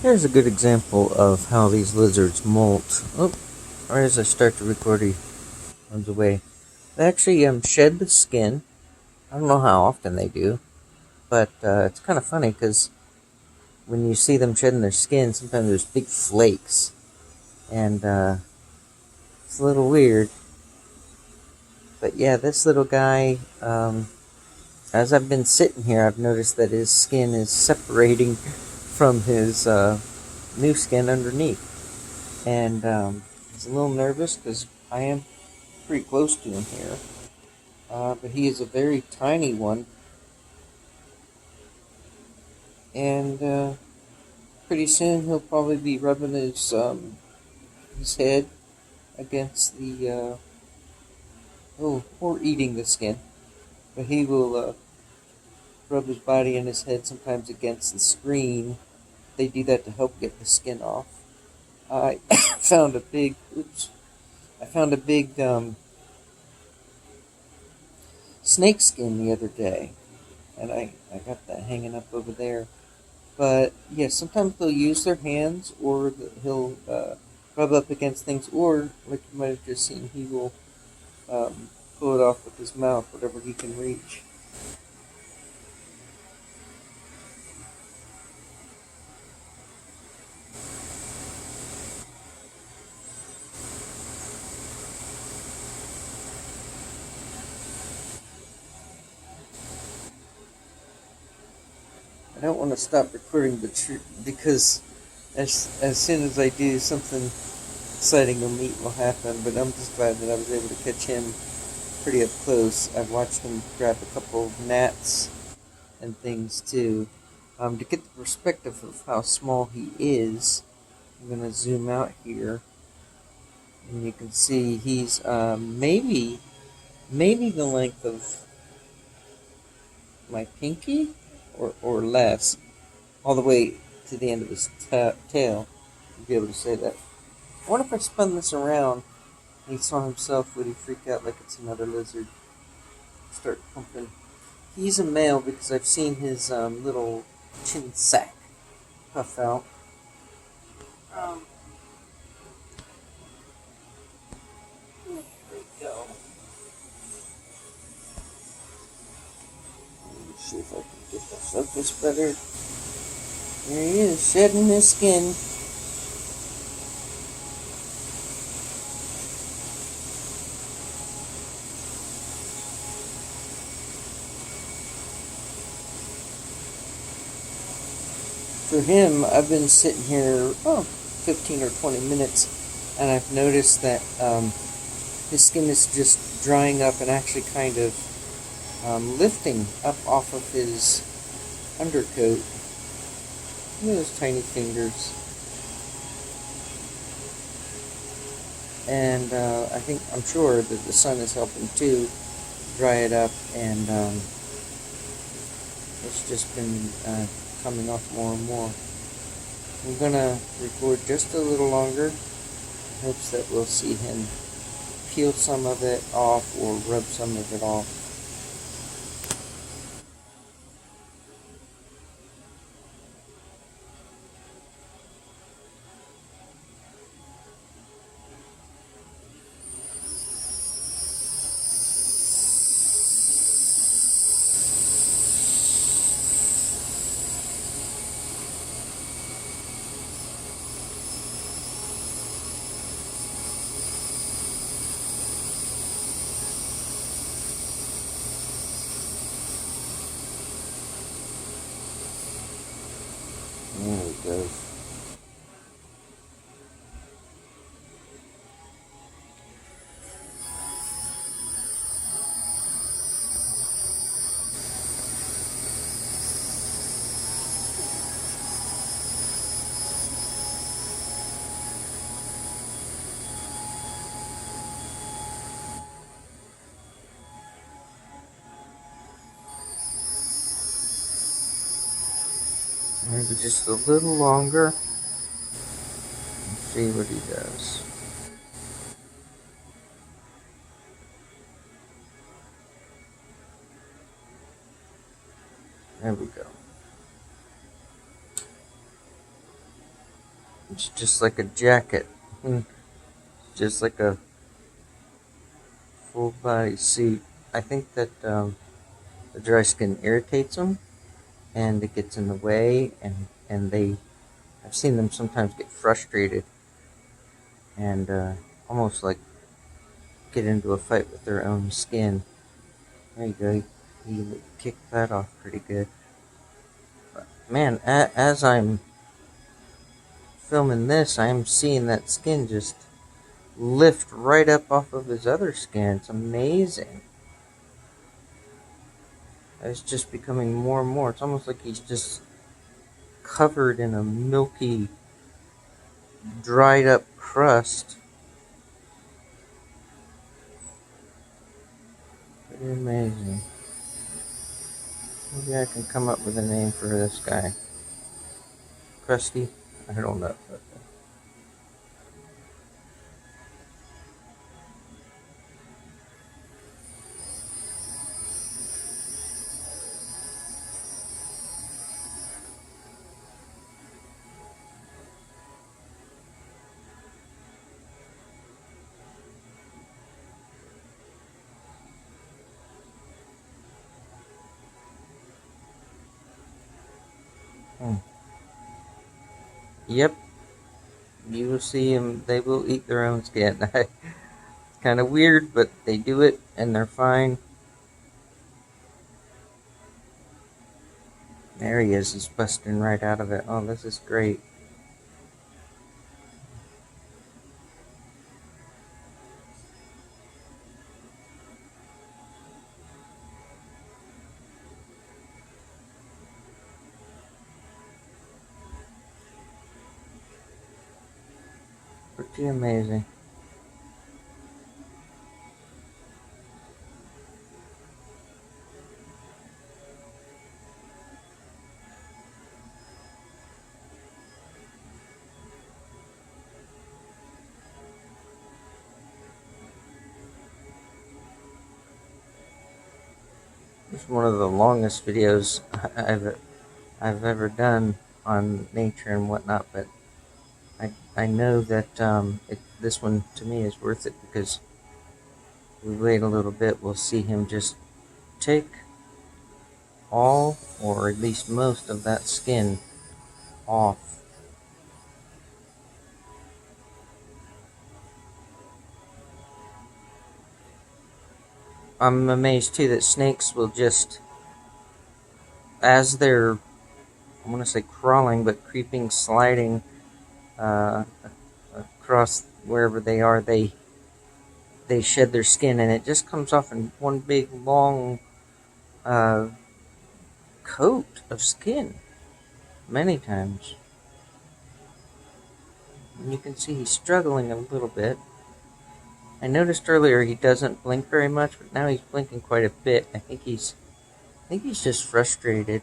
Here's a good example of how these lizards molt. Oh, right as I start to record, he runs away. They actually shed the skin. I don't know how often they do, but it's kind of funny because when you see them shedding their skin, sometimes there's big flakes, and it's a little weird. But yeah, this little guy, as I've been sitting here, I've noticed that his skin is separating from his new skin underneath. And he's a little nervous because I am pretty close to him here. But he is a very tiny one, and pretty soon he'll probably be rubbing his head against the or eating the skin. But he will rub his body and his head sometimes against the screen. They do that to help get the skin off. I found a big I found a big snake skin the other day, and I got that hanging up over there. But yeah, sometimes they'll use their hands, or he'll rub up against things, or like you might have just seen, he will pull it off with his mouth, whatever he can reach. I don't want to stop recording, because as soon as I do, something exciting or neat will happen. But I'm just glad that I was able to catch him pretty up close. I've watched him grab a couple of gnats and things too. To get the perspective of how small he is, I'm going to zoom out here, and you can see he's maybe the length of my pinky, or less, all the way to the end of his tail. You'll be able to say that. I wonder if I spun this around and he saw himself, would he freak out like it's another lizard? Start pumping. He's a male because I've seen his little chin sack puff out. Um, there we go. Let me see if I can get the focus better. There he is, shedding his skin. For him, I've been sitting here 15 or 20 minutes, and I've noticed that his skin is just drying up and actually kind of lifting up off of his undercoat. Look at those tiny fingers. And I'm sure that the sun is helping too dry it up, and it's just been coming off more and more. I'm gonna record just a little longer in hopes that we'll see him peel some of it off or rub some of it off. There it goes. Maybe just a little longer and see what he does. There we go. It's just like a jacket. Just like a full body suit. I think that the dry skin irritates them and it gets in the way, and I've seen them sometimes get frustrated and almost like get into a fight with their own skin. There you go. He kicked that off pretty good. But man, as I'm filming this, I'm seeing that skin just lift right up off of his other skin. It's amazing. It's just becoming more and more. It's almost like he's just covered in a milky, dried up crust. Pretty amazing. Maybe I can come up with a name for this guy. Crusty? I don't know. Hmm. Yep, you will see them. They will eat their own skin. It's kind of weird, but they do it and they're fine. There he is. He's busting right out of it. Oh, this is great. Pretty amazing. It's one of the longest videos I've ever done on nature and whatnot, but I know that this one to me is worth it because we wait a little bit. We'll see him just take all, or at least most, of that skin off. I'm amazed too that snakes will just, as they're, I want to say crawling, but creeping, sliding uh, across wherever they are, they shed their skin and it just comes off in one big long uh, coat of skin many times. And you can see he's struggling a little bit. I noticed earlier he doesn't blink very much, but now he's blinking quite a bit. I think he's just frustrated.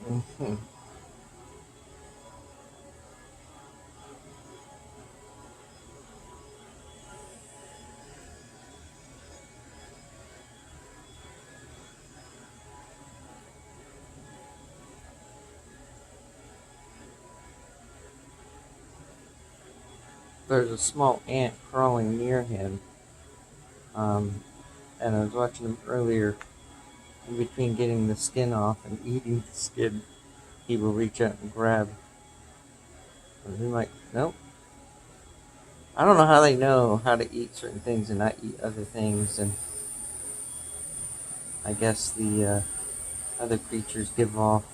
Mhm. There's a small ant crawling near him, um, and I was watching him earlier. In between getting the skin off and eating the skin, he will reach out and grab. And he might, nope. I don't know how they know how to eat certain things and not eat other things, and I guess the other creatures give off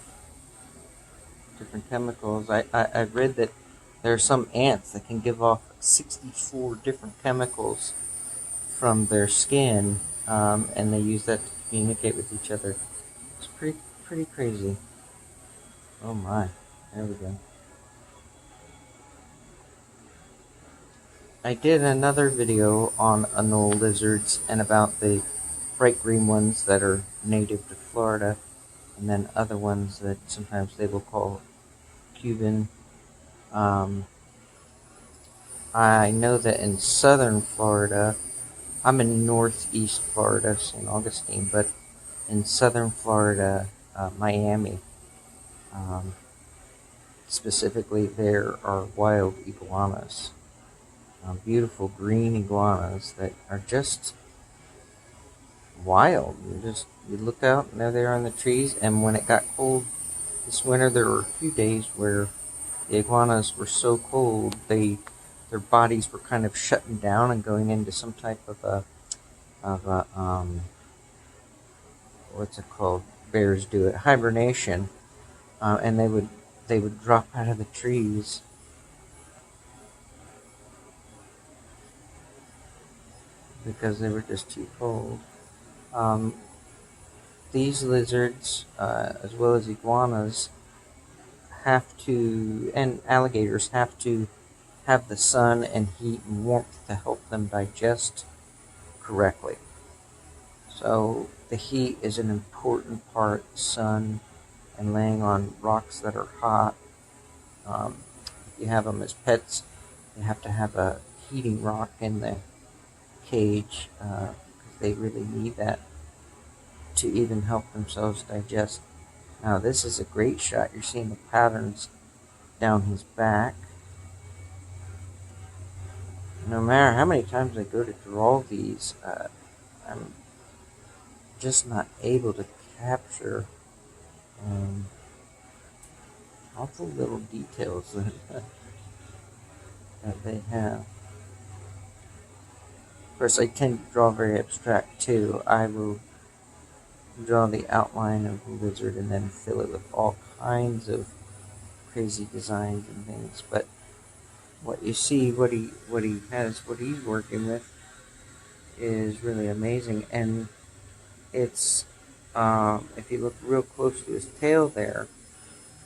different chemicals. I read that there are some ants that can give off 64 different chemicals from their skin, and they use that to communicate with each other. It's pretty crazy. Oh my, there we go. I did another video on anole lizards and about the bright green ones that are native to Florida, and then other ones that sometimes they will call Cuban. Um, I know that in southern Florida, I'm in northeast Florida, St. Augustine, but in southern Florida, Miami, um, specifically, there are wild iguanas. Beautiful green iguanas that are just wild. You look out and there they are on the trees. And when it got cold this winter, there were a few days where the iguanas were so cold their bodies were kind of shutting down and going into some type of a what's it called? Bears do it, hibernation, and they would drop out of the trees because they were just too cold. Um, these lizards, as well as iguanas, have to, and alligators have to have the sun and heat and warmth to help them digest correctly. So the heat is an important part. Sun and laying on rocks that are hot. If you have them as pets, you have to have a heating rock in the cage because they really need that to even help themselves digest. Now this is a great shot. You're seeing the patterns down his back. No matter how many times I go to draw these, I'm just not able to capture um, all the little details that they have. Of course, I tend to draw very abstract too. I will draw the outline of the lizard and then fill it with all kinds of crazy designs and things. But what you see, what he's working with, is really amazing. And it's if you look real close to his tail there,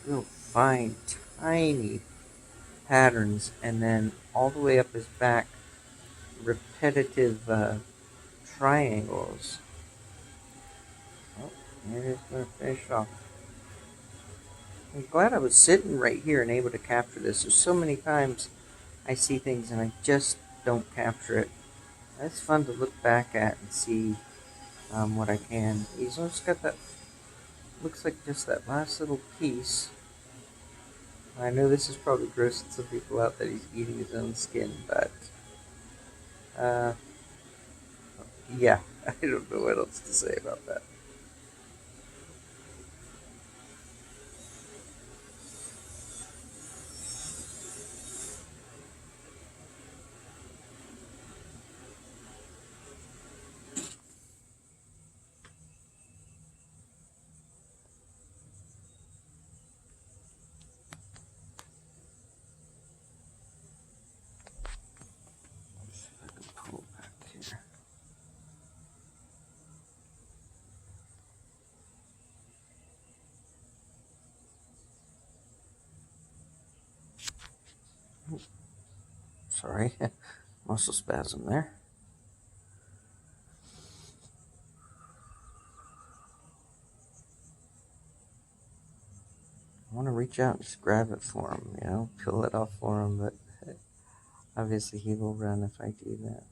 you'll find tiny patterns, and then all the way up his back, repetitive triangles. Oh, there it's going to finish off. I'm glad I was sitting right here and able to capture this. There's so many times I see things and I just don't capture it. It's fun to look back at and see what I can. He's just got that, looks like just that last little piece. I know this is probably grossing some people out that he's eating his own skin, but uh, yeah, I don't know what else to say about that. Let's see if I can pull back here. Sorry, muscle spasm there. I want to reach out and just grab it for him, peel it off for him, but obviously he will run if I do that.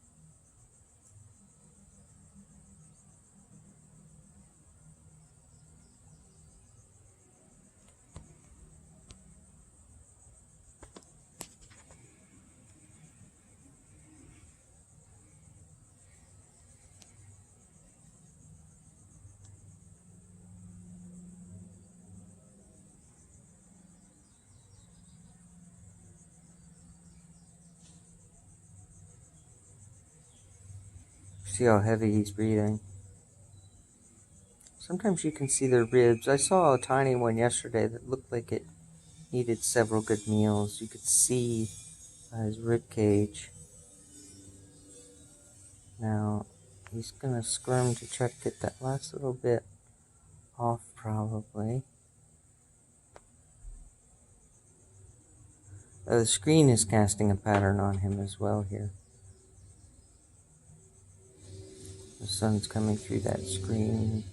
See how heavy he's breathing. Sometimes you can see their ribs. I saw a tiny one yesterday that looked like it needed several good meals. You could see by his rib cage. Now, he's gonna squirm to try to get that last little bit off, probably. The screen is casting a pattern on him as well here. The sun's coming through that screen.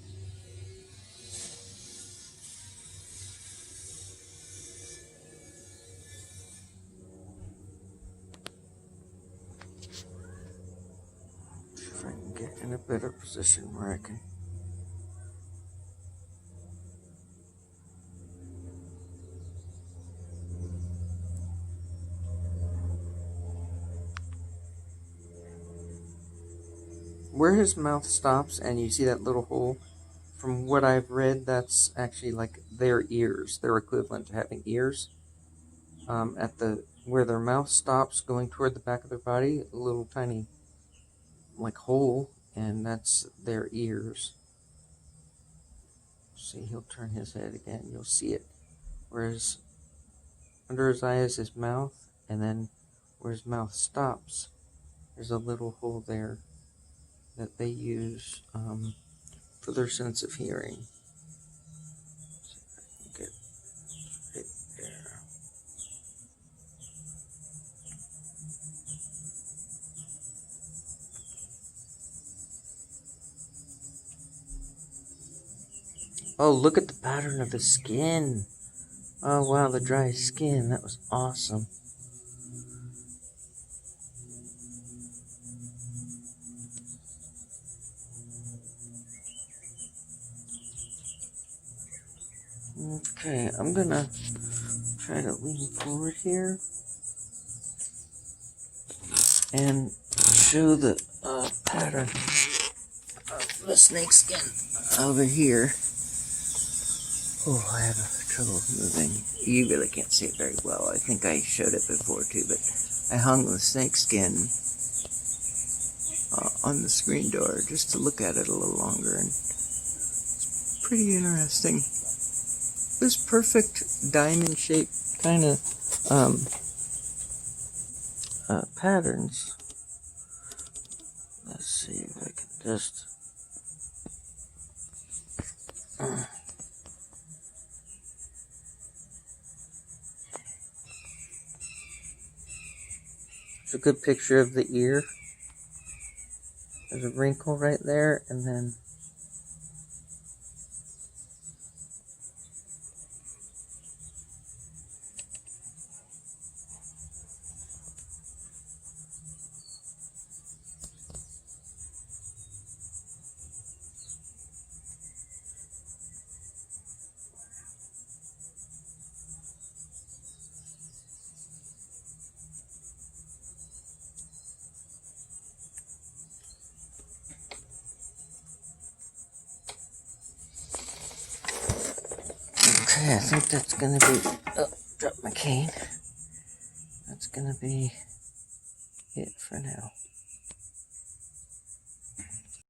See if I can get in a better position where I can. Where his mouth stops and you see that little hole, from what I've read, that's actually like their ears. They're equivalent to having ears. At the where their mouth stops going toward the back of their body, a little tiny like hole, and that's their ears. See, he'll turn his head again, you'll see it. Whereas under his eye is his mouth, and then where his mouth stops, there's a little hole there that they use for their sense of hearing. See if I can get right there. Oh, look at the pattern of the skin. Oh, wow, the dry skin. That was awesome. Okay, I'm gonna try to lean forward here and show the pattern of the snake skin over here. Oh, I have trouble moving. You really can't see it very well. I think I showed it before too, but I hung the snake skin on the screen door just to look at it a little longer, and it's pretty interesting. This perfect diamond-shaped kind of patterns. Let's see if I can just. It's a good picture of the ear. There's a wrinkle right there, and then okay, I think that's gonna be. Oh, drop my cane. That's gonna be it for now.